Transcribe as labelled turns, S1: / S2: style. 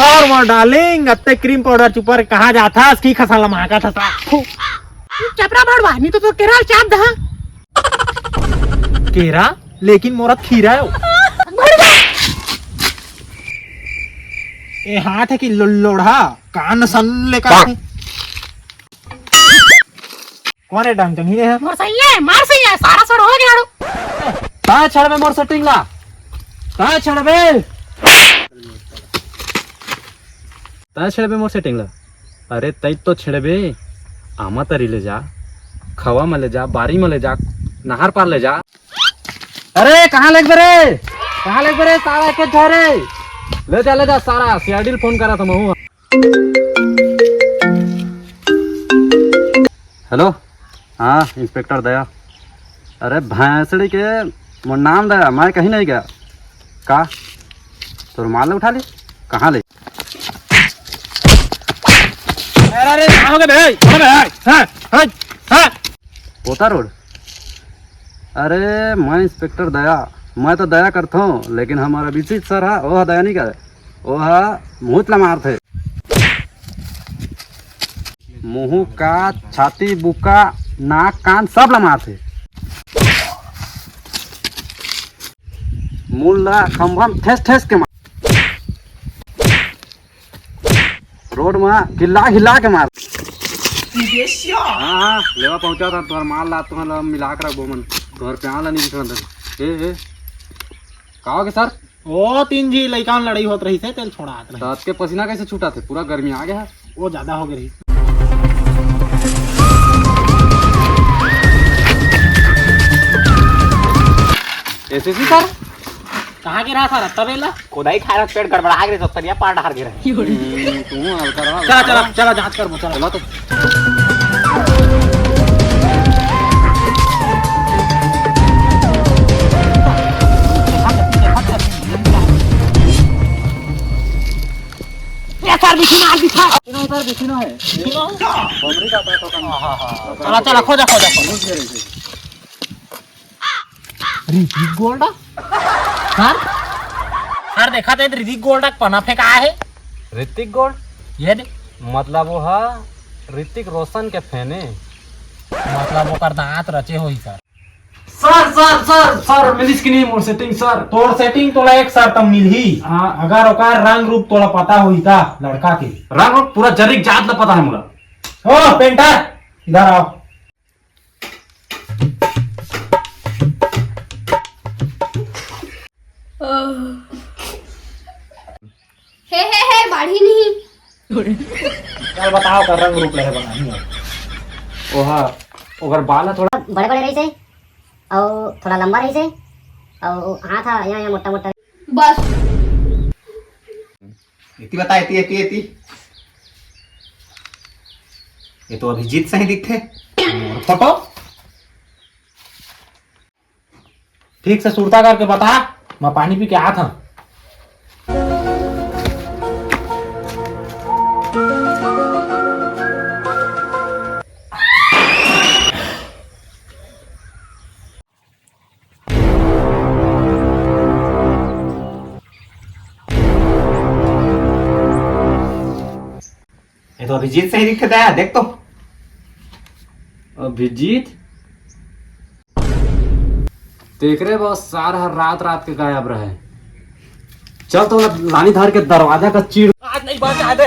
S1: Formal darling अत्ते cream powder चुपर कहाँ जाथा की खसाला महका था
S2: चपरा भड़वा नहीं तो केरल चाप दहा
S1: केरा लेकिन मोरा खीरा है ए हाथ है कि लोढ़ा कान सन लेकर आए। कौन है डांग चंगी है
S2: मोर सही है मार सही है सारा सड़ हो गया
S1: कहाँ छड़बे मोर सेटिंग ला कहाँ छड़बे मोर सेटिंग ला अरे तई तो छड़बे आमा तरी ले जा खवा में ले जा बारी में ले जा नहर पार ले जा अरे कहाँ लेग बरे सारा के झरे ले जा सारा सीआरडी फोन करा था महू
S3: हेलो हाँ इंस्पेक्टर दया अरे भैंसड़ी के मोर नाम दया मैं कहीं नहीं गया का तो रुमाल उठा ली कहाँ ले
S1: अरे कहाँ हो गए भाई
S3: पोता रोड अरे मैं इंस्पेक्टर दया मैं तो दया करता हूँ लेकिन हमारा विचित सर है वो दया नहीं करे वो है मुँह मार थे मुँह का छाती बुका नाक कान सब लमार थे मुल्ला खम्भम ठेस ठेस के मार रोड में हिला के मार हाँ लेवा पहुंचा था तुम्हारा माल ला तुम्हारा मिला कर रखो मन घर पे आला नहीं दिखा ए कहोगे सर
S1: ओ 3 जी लइकान लड़ाई होत रही थे तेल छोड़ा आत रही
S3: दांत के पसीना कैसे छूटा थे पूरा गर्मी आ गया है
S1: वो ज्यादा हो गई
S3: एसएससी सर
S1: कहाँ गिरा था तबेला खुदाई खा रहा पेट गड़बड़ा गए तो तरिया पार ढार गिरा
S3: तू हल्का
S1: चला जांच कर
S3: चला तो
S2: सर बिछी मार दिखा
S3: सर देखिनो है बमरी का तो
S1: चला खोजा ऋतिक गोल्ड सर देखा थे ऋतिक गोल्ड पना फेंका है
S3: ऋतिक गोल्ड
S1: ये दे
S3: मतलब वो है ऋतिक रोशन के फैने
S1: मतलब वो कर दांत रचे हो ही
S3: सर मिलिस की नहीं मोर सेटिंग सर
S1: तोर सेटिंग तोला एक सर तम मिलही अगर ओकर रंग रूप तोला पता होई ता लड़का के
S3: रंग पूरा जरिक जात ला पता है मोला
S1: ओ पेंटर इधर आओ
S4: हे बाढ़ी नहीं
S1: चल बताओ कर रंग रूप ले बनानी है
S3: ओहा ओकर बाल है थोड़ा
S5: बड़े बड़े रही से और थोड़ा लंबा रही से और हाथ था यहाँ मोटा मोटा
S4: बस
S6: इतनी बता इतनी ये तो अभिजीत से ही दिखते
S1: फोटो ठीक से सुरता करके बता मैं पानी पी के आया था
S6: ये तो अभिजीत से ही दिखता है देख तो
S3: अभिजीत देख रहे बस सारा रात के गायब रहे चल तो लानी धार के दरवाजा का चीड़
S1: आज नहीं बचा दे